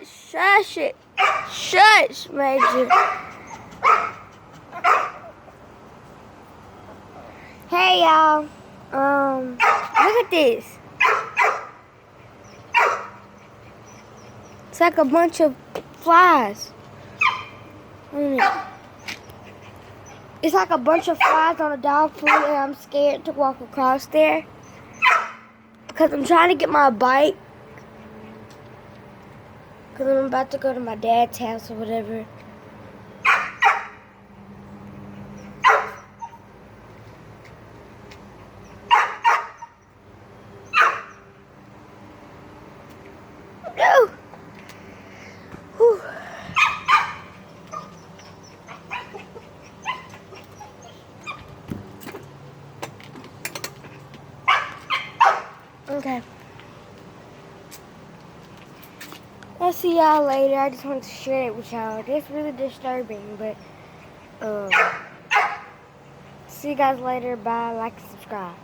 Shush it. Shush, Major. Hey, y'all. Look at this. It's like a bunch of flies. It's like a bunch of flies on a dog food, and I'm scared to walk across there because I'm trying to get my bike because I'm about to go to my dad's house or whatever. No. Whew. Okay. I'll see y'all later. I just wanted to share it with y'all. It's really disturbing, but see you guys later. Bye. Like and subscribe.